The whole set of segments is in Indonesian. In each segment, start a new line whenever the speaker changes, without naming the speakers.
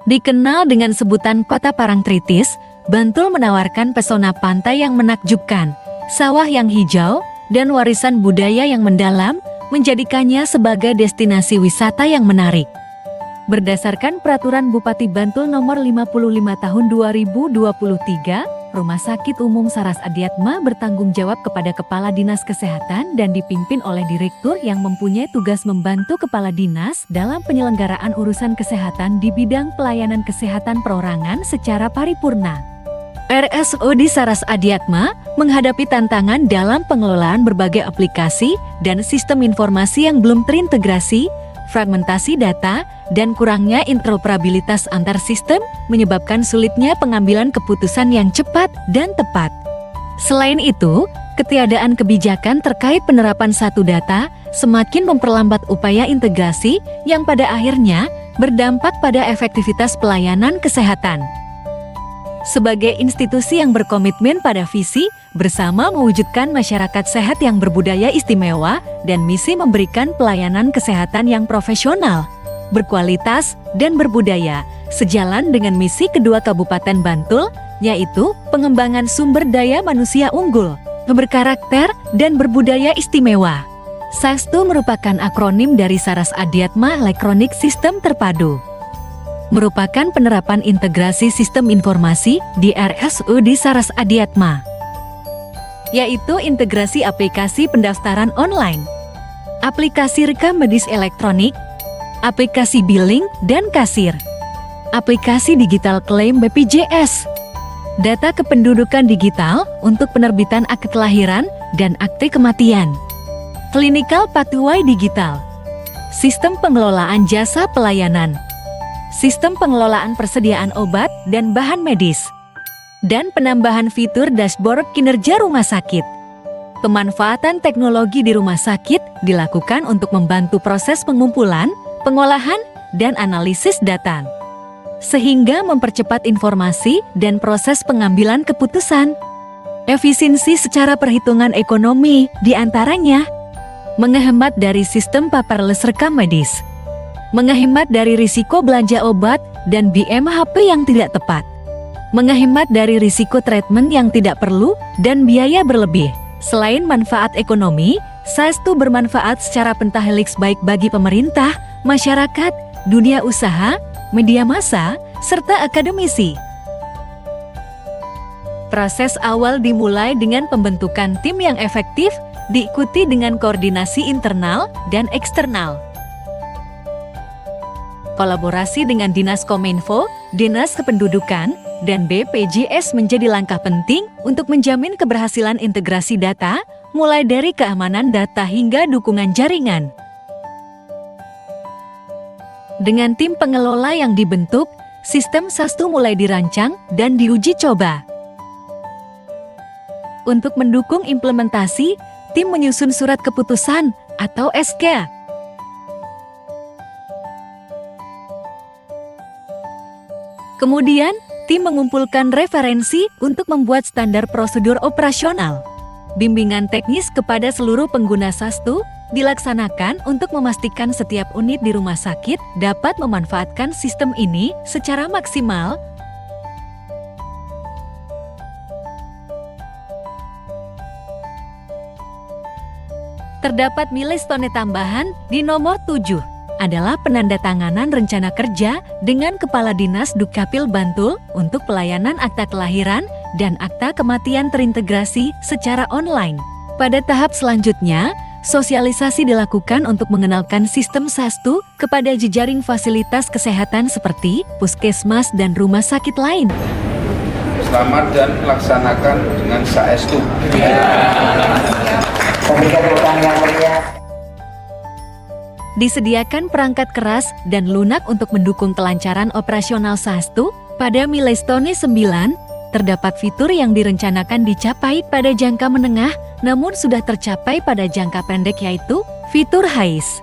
Dikenal dengan sebutan Kota Parangtritis, Bantul menawarkan pesona pantai yang menakjubkan, sawah yang hijau, dan warisan budaya yang mendalam, menjadikannya sebagai destinasi wisata yang menarik. Berdasarkan Peraturan Bupati Bantul Nomor 55 Tahun 2023, Rumah Sakit Umum Saras Adiatma bertanggung jawab kepada Kepala Dinas Kesehatan dan dipimpin oleh Direktur yang mempunyai tugas membantu Kepala Dinas dalam penyelenggaraan urusan kesehatan di bidang pelayanan kesehatan perorangan secara paripurna. RSUD Saras Adiatma menghadapi tantangan dalam pengelolaan berbagai aplikasi dan sistem informasi yang belum terintegrasi, fragmentasi data, dan kurangnya interoperabilitas antar sistem menyebabkan sulitnya pengambilan keputusan yang cepat dan tepat. Selain itu, ketiadaan kebijakan terkait penerapan satu data semakin memperlambat upaya integrasi yang pada akhirnya berdampak pada efektivitas pelayanan kesehatan. Sebagai institusi yang berkomitmen pada visi bersama mewujudkan masyarakat sehat yang berbudaya istimewa dan misi memberikan pelayanan kesehatan yang profesional, berkualitas, dan berbudaya, sejalan dengan misi kedua Kabupaten Bantul, yaitu pengembangan sumber daya manusia unggul, berkarakter, dan berbudaya istimewa. SASTU merupakan akronim dari Saras Adiatma Elektronik Sistem Terpadu. Merupakan penerapan integrasi sistem informasi di RSUD Saras Adiatma, yaitu integrasi aplikasi pendaftaran online, aplikasi rekam medis elektronik, aplikasi billing dan kasir, aplikasi digital klaim BPJS, data kependudukan digital untuk penerbitan akte kelahiran dan akte kematian, clinical pathway digital, sistem pengelolaan jasa pelayanan, sistem pengelolaan persediaan obat dan bahan medis, dan penambahan fitur dashboard kinerja rumah sakit. Pemanfaatan teknologi di rumah sakit dilakukan untuk membantu proses pengumpulan, pengolahan, dan analisis data, sehingga mempercepat informasi dan proses pengambilan keputusan. Efisiensi secara perhitungan ekonomi diantaranya menghemat dari sistem paperless rekam medis, menghemat dari risiko belanja obat dan BMHP yang tidak tepat, menghemat dari risiko treatment yang tidak perlu dan biaya berlebih. Selain manfaat ekonomi, SASTU bermanfaat secara pentahelix baik bagi pemerintah, masyarakat, dunia usaha, media massa, serta akademisi. Proses awal dimulai dengan pembentukan tim yang efektif, diikuti dengan koordinasi internal dan eksternal. Kolaborasi dengan Dinas Kominfo, Dinas Kependudukan, dan BPJS menjadi langkah penting untuk menjamin keberhasilan integrasi data, mulai dari keamanan data hingga dukungan jaringan. Dengan tim pengelola yang dibentuk, sistem SASTU mulai dirancang dan diuji coba. Untuk mendukung implementasi, tim menyusun surat keputusan atau SK. Kemudian, tim mengumpulkan referensi untuk membuat standar prosedur operasional. Bimbingan teknis kepada seluruh pengguna SASTU dilaksanakan untuk memastikan setiap unit di rumah sakit dapat memanfaatkan sistem ini secara maksimal. Terdapat milestone tambahan di nomor 7. Adalah penandatanganan rencana kerja dengan Kepala Dinas Dukcapil Bantul untuk pelayanan akta kelahiran dan akta kematian terintegrasi secara online. Pada tahap selanjutnya, sosialisasi dilakukan untuk mengenalkan sistem SASTU kepada jejaring fasilitas kesehatan seperti puskesmas dan rumah sakit lain.
Selamat dan laksanakan dengan SASTU.
Disediakan perangkat keras dan lunak untuk mendukung kelancaran operasional SASTU. Pada milestone 9, terdapat fitur yang direncanakan dicapai pada jangka menengah, namun sudah tercapai pada jangka pendek, yaitu fitur HAIS.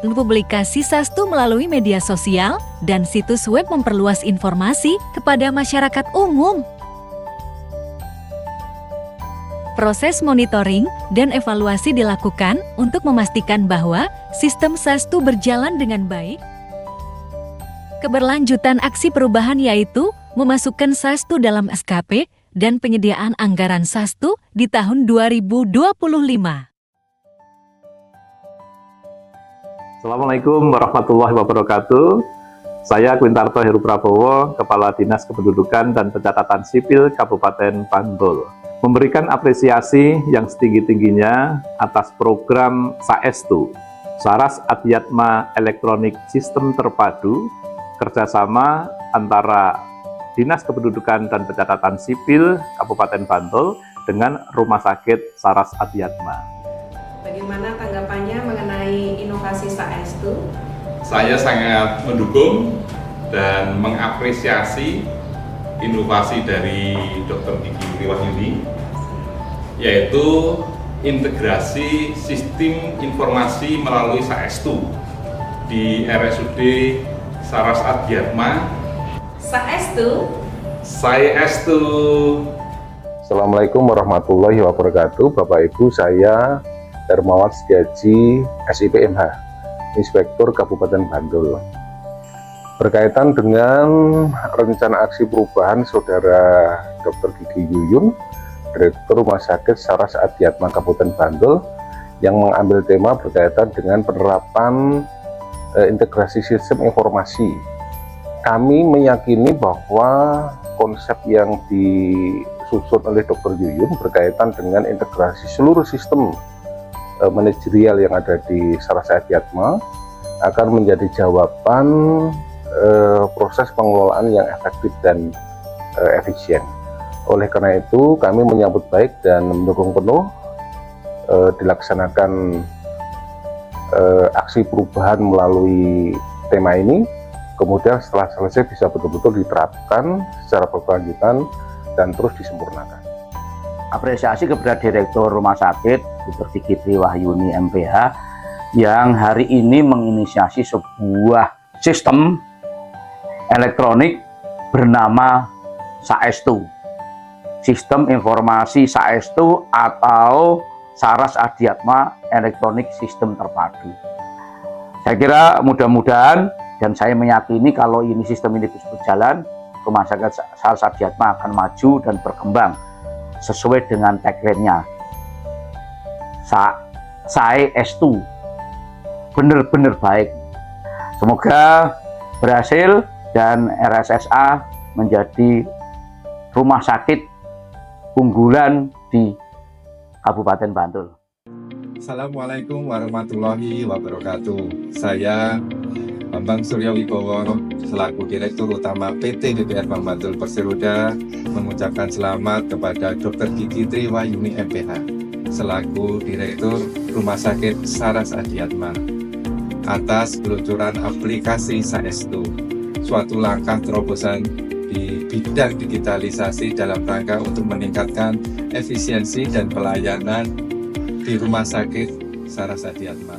Publikasi SASTU melalui media sosial dan situs web memperluas informasi kepada masyarakat umum. Proses monitoring dan evaluasi dilakukan untuk memastikan bahwa sistem SASTU berjalan dengan baik. Keberlanjutan aksi perubahan yaitu memasukkan Sastu dalam SKP dan penyediaan anggaran Sastu di tahun 2025.
Assalamualaikum warahmatullahi wabarakatuh. Saya Quintarto Heru Prabowo, Kepala Dinas Kependudukan dan Pencatatan Sipil Kabupaten Bantul, memberikan apresiasi yang setinggi-tingginya atas program Saestu, Saras Adiatma Elektronik Sistem Terpadu, kerjasama antara Dinas Kependudukan dan Pencatatan Sipil Kabupaten Bantul dengan Rumah Sakit Saras Adiatma.
Bagaimana tanggapannya mengenai inovasi Saestu?
Saya sangat mendukung dan mengapresiasi inovasi dari Dr. Gigi Triwahyuni, yaitu integrasi sistem informasi melalui Saestu di RSUD Saras Adiatma.
Saestu.
Assalamualaikum warahmatullahi wabarakatuh. Bapak Ibu, saya Hermawan Setiaji, SIPMH, Inspektur Kabupaten Bantul. Berkaitan dengan rencana aksi perubahan Saudara Dr. Gigi Yuyun, Direktur Rumah Sakit Saras Adiatma Kabupaten Bantul, yang mengambil tema berkaitan dengan penerapan integrasi sistem informasi. Kami meyakini bahwa konsep yang disusun oleh Dr. Yuyun berkaitan dengan integrasi seluruh sistem manajerial yang ada di Saras Adiatma akan menjadi jawaban proses pengelolaan yang efektif dan efisien. Oleh karena itu, kami menyambut baik dan mendukung penuh dilaksanakan aksi perubahan melalui tema ini. Kemudian setelah selesai bisa betul-betul diterapkan secara berkelanjutan dan terus disempurnakan.
Apresiasi kepada Direktur Rumah Sakit Dr. Gigi Triwahyuni MPH yang hari ini menginisiasi sebuah sistem elektronik bernama Saestu. Sistem informasi Saestu atau Saras Adiatma Elektronik Sistem Terpadu. Saya kira mudah-mudahan dan saya meyakini kalau ini sistem ini bisa berjalan, Rumah Sakit Saras Adiatma akan maju dan berkembang sesuai dengan tagline-nya. Saestu, benar-benar baik. Semoga berhasil dan RSSA menjadi rumah sakit unggulan di Kabupaten Bantul.
Assalamualaikum warahmatullahi wabarakatuh. Saya Bambang Surya Wibowo selaku Direktur Utama PT DPR Bank Bantul Perseroda mengucapkan selamat kepada Dr. Gigi Triwahyuni MPH selaku Direktur Rumah Sakit Saras Adiatma atas peluncuran aplikasi Saestu, suatu langkah terobosan di bidang digitalisasi dalam rangka untuk meningkatkan efisiensi dan pelayanan di Rumah Sakit Saras Adiatma.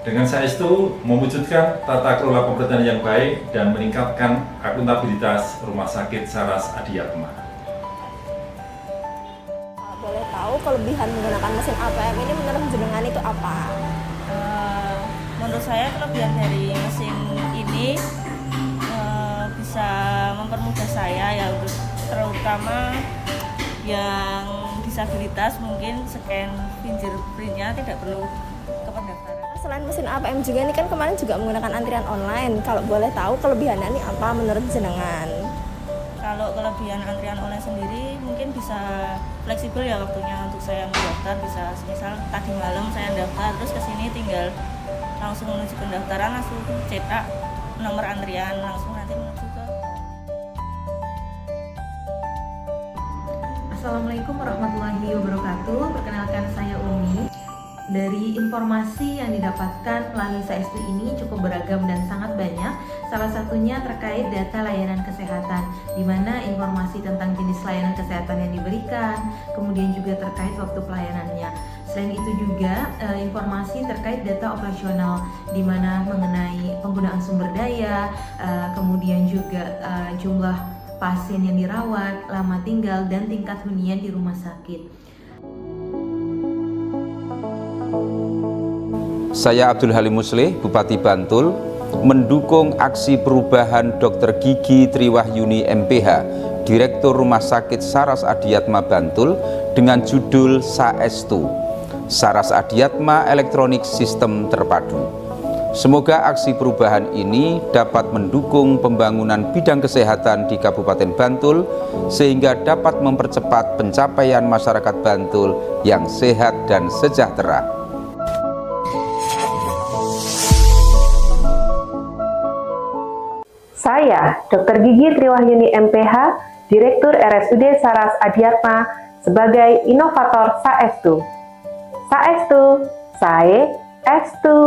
Dengan Saestu mewujudkan tata kelola pemerintahan yang baik dan meningkatkan akuntabilitas Rumah Sakit Saras Adiatma.
Boleh tahu kelebihan menggunakan mesin ATM ini menurut jenengan itu apa?
Menurut saya kelebihan dari mesin ini bisa mempermudah saya ya, terutama yang disabilitas mungkin scan fingerprintnya tidak perlu ke pendaftaran.
Selain mesin ATM juga ini kan kemarin juga menggunakan antrian online. Kalau boleh tahu kelebihannya ini apa menurut jenengan?
Kalau kelebihan antrian online sendiri mungkin bisa fleksibel ya waktunya untuk saya mendaftar, bisa misal tadi malam saya daftar terus kesini tinggal langsung menuju pendaftaran, langsung cetak nomor antrian, langsung nanti menuju ke.
Assalamualaikum warahmatullahi wabarakatuh. Perkenalkan saya Umi. Dari informasi yang didapatkan melalui Saestu ini cukup beragam dan sangat banyak. Salah satunya terkait data layanan kesehatan, di mana informasi tentang jenis layanan kesehatan yang diberikan, kemudian juga terkait waktu pelayanannya. Selain itu juga informasi terkait data operasional, di mana mengenai penggunaan sumber daya, kemudian juga jumlah pasien yang dirawat, lama tinggal, dan tingkat hunian di rumah sakit.
Saya Abdul Halim Muslih, Bupati Bantul, mendukung aksi perubahan Dr. Gigi Triwahyuni MPH, Direktur Rumah Sakit Saras Adiatma Bantul, dengan judul Saestu, Saras Adiatma Elektronik Sistem Terpadu. Semoga aksi perubahan ini dapat mendukung pembangunan bidang kesehatan di Kabupaten Bantul sehingga dapat mempercepat pencapaian masyarakat Bantul yang sehat dan sejahtera.
Saya, Dr. Gigi Triwahyuni MPH, Direktur RSUD Saras Adiatma, sebagai inovator Saestu. Saestu, Sae, Estu.